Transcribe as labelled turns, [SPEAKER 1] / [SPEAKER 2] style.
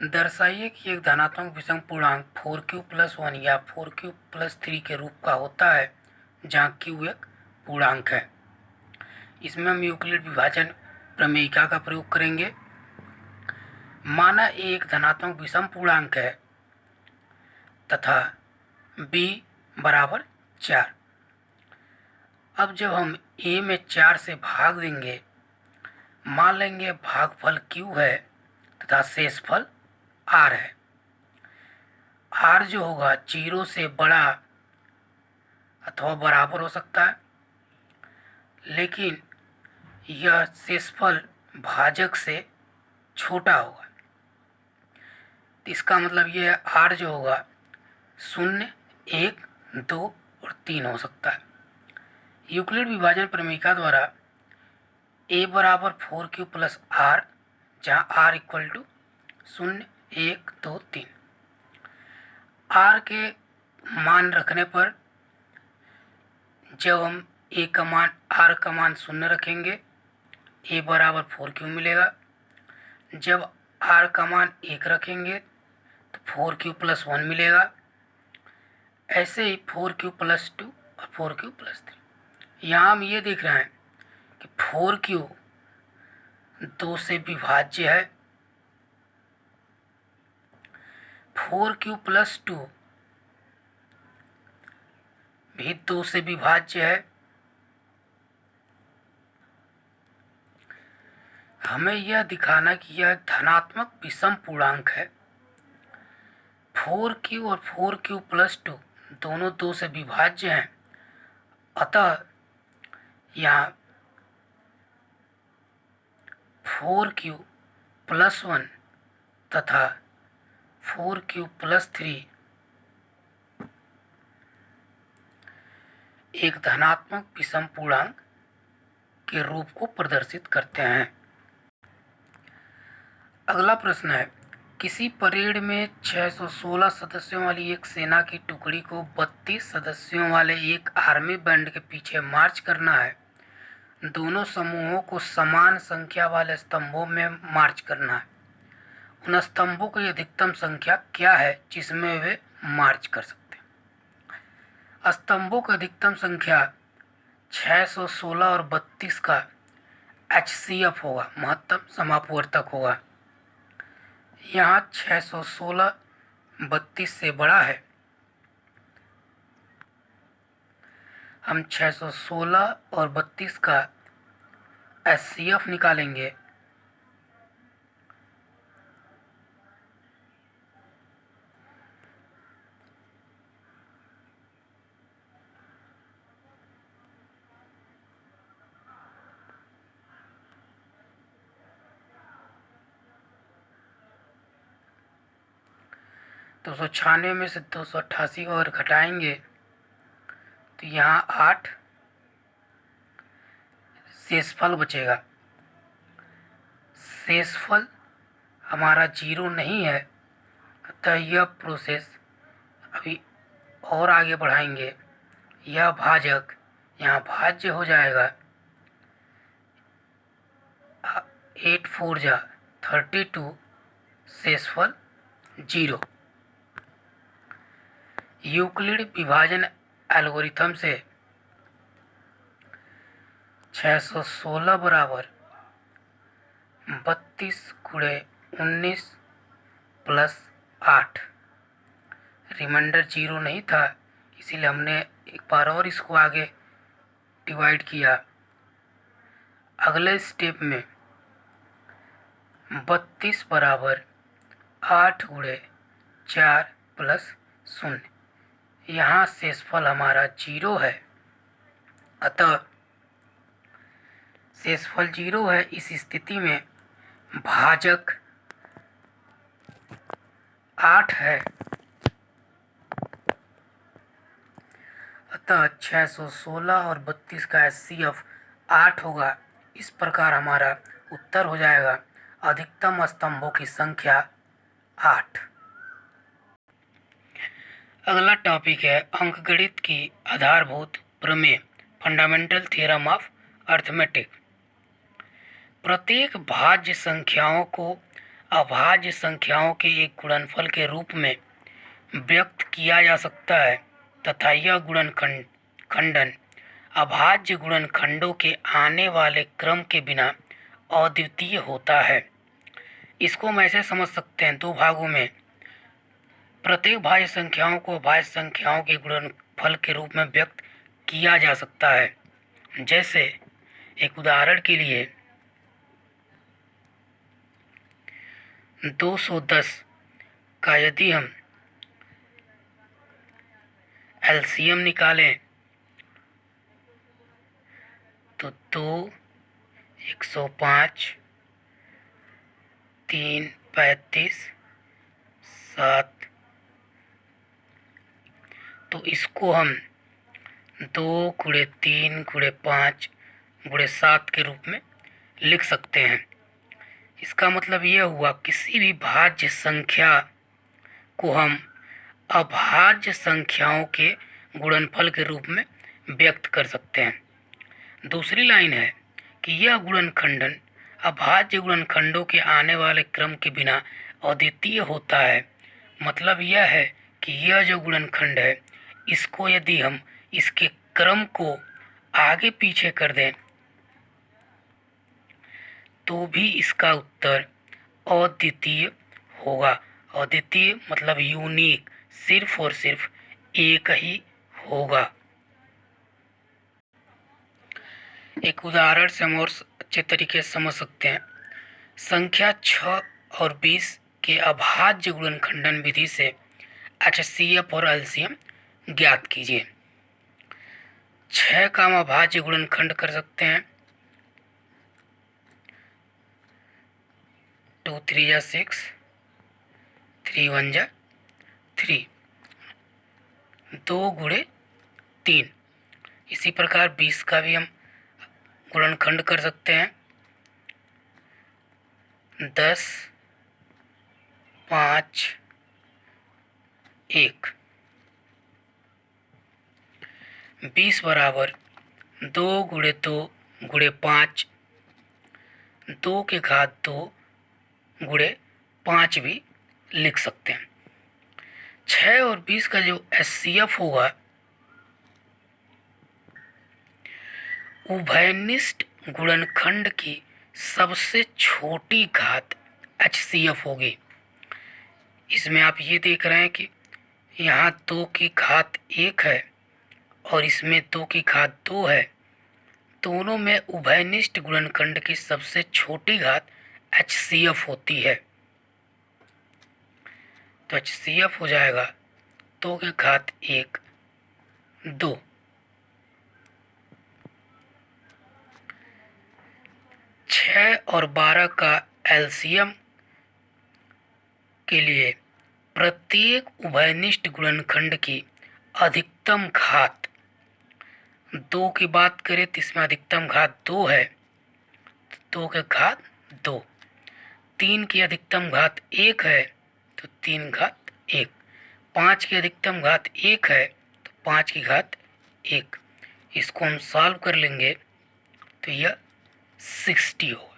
[SPEAKER 1] दर्शाइए कि एक धनात्मक विषम पूर्णांक 4q+1 या 4q+3 के रूप का होता है जहाँ q एक पूर्णांक है। इसमें हम यूक्लिड विभाजन प्रमेयिका का प्रयोग करेंगे। माना a एक धनात्मक विषम पूर्णांक है तथा b बराबर 4। अब जब हम a में 4 से भाग देंगे, मान लेंगे भागफल q है तथा शेषफल r है। r जो होगा 0 से बड़ा अथवा बराबर हो सकता है, लेकिन यह शेषफल भाजक से छोटा होगा। इसका मतलब यह r जो होगा 0, 1, 2 और 3 हो सकता है। यूक्लिड विभाजन प्रमेयिका द्वारा a बराबर 4q+r, जहाँ r इक्वल टू 0, 1, 2, 3। r के मान रखने पर जब हम a का मान r का मान 0 रखेंगे, a बराबर 4q मिलेगा। जब r का मान 1 रखेंगे तो 4q+1 मिलेगा। ऐसे ही 4q+2 और 4q+3। यहाँ हम ये देख रहे हैं कि 4q 2 से विभाज्य है, 4q+2 भी 2 से विभाज्य है। हमें यह दिखाना कि यह धनात्मक विषम पूर्णांक है। 4q और 4q+2 दोनों 2 से विभाज्य हैं, अतः यहाँ 4q+1 तथा 4q+3 एक धनात्मक विषम पूर्णांक के रूप को प्रदर्शित करते हैं। अगला प्रश्न है, किसी परेड में 616 सदस्यों वाली एक सेना की टुकड़ी को 32 सदस्यों वाले एक आर्मी बैंड के पीछे मार्च करना है। दोनों समूहों को समान संख्या वाले स्तंभों में मार्च करना है। उन स्तंभों की अधिकतम संख्या क्या है जिसमें वे मार्च कर सकते हैं? स्तंभों की अधिकतम संख्या 616 और 32 का HCF होगा, महत्तम समापवर्तक होगा। यहाँ 616 32 से बड़ा है। हम 616 और 32 का HCF निकालेंगे। तो 296 में से 288 को अगर घटाएंगे तो यहाँ 8 शेषफल बचेगा। शेषफल हमारा 0 नहीं है, अतः यह प्रोसेस अभी और आगे बढ़ाएंगे। यह भाजक यहाँ भाज्य हो जाएगा। 8 4 जा 32, शेषफल 0। यूक्लिड विभाजन एल्गोरिथम से 616 बराबर 32 गुणे 19 प्लस 8। रिमाइंडर 0 नहीं था, इसीलिए हमने एक बार और इसको आगे डिवाइड किया। अगले स्टेप में 32 बराबर 8 गुणे 4 प्लस 0। यहाँ शेषफल हमारा 0 है, अतः शेषफल 0 है। इस स्थिति में भाजक 8 है, अतः 616 और 32 का HCF 8 होगा। इस प्रकार हमारा उत्तर हो जाएगा अधिकतम स्तंभों की संख्या 8। अगला टॉपिक है अंकगणित की आधारभूत प्रमेय, फंडामेंटल थ्योरम ऑफ अर्थमेटिक। प्रत्येक भाज्य संख्याओं को अभाज्य संख्याओं के एक गुणनफल के रूप में व्यक्त किया जा सकता है तथा यह खंडन अभाज्य गुणनखंडों के आने वाले क्रम के बिना अद्वितीय होता है। इसको हम ऐसे समझ सकते हैं दो भागों में। प्रत्येक भाज्य संख्याओं को भाज्य संख्याओं के गुणनफल के रूप में व्यक्त किया जा सकता है। जैसे एक उदाहरण के लिए 210 का यदि हम एलसीएम निकालें तो 2, 105, 3, 35, 7, तो इसको हम 2 गुणे 3 गुणे 5 गुणे 7 के रूप में लिख सकते हैं। इसका मतलब यह हुआ किसी भी भाज्य संख्या को हम अभाज्य संख्याओं के गुणनफल के रूप में व्यक्त कर सकते हैं। दूसरी लाइन है कि यह गुणनखंडन अभाज्य गुणनखंडों के आने वाले क्रम के बिना अद्वितीय होता है। मतलब यह है कि यह जो गुणनखंड है इसको यदि हम इसके क्रम को आगे पीछे कर दें तो भी इसका उत्तर अद्वितीय होगा। अद्वितीय मतलब यूनिक, सिर्फ और सिर्फ एक ही होगा। एक उदाहरण से हम और अच्छे तरीके से समझ सकते हैं। संख्या 6 और 20 के अभाज्य गुणनखंडन विधि से HCF और LCM ज्ञात कीजिए। 6 का हम अभाज्य गुणनखंड कर सकते हैं 2 3 जा 6, 3 1 जा 3, 2 गुणे 3। इसी प्रकार 20 का भी हम गुणनखंड कर सकते हैं 10, 5, 1। 20 बराबर 2 गुणे 2 गुणे 5, 2 के घात 2 गुणे 5 भी लिख सकते हैं। 6 और 20 का जो HCF होगा उभयनिष्ठ गुणनखंड की सबसे छोटी घात HCF होगी। इसमें आप ये देख रहे हैं कि यहाँ 2 की घात 1 है और इसमें 2 की घात 2 है। दोनों में उभयनिष्ठ गुणनखंड की सबसे छोटी घात HCF होती है। तो HCF हो जाएगा 2 की घात 1 2। 6 और 12 का LCM के लिए प्रत्येक उभयनिष्ठ गुणनखंड की अधिकतम घात 2 की बात करें तो इसमें अधिकतम घात 2 है, 2 के घात 2। 3 की अधिकतम घात 1 है तो 3 घात 1। 5 की अधिकतम घात 1 है तो 5 की घात 1। इसको हम सॉल्व कर लेंगे तो यह 60 होगा।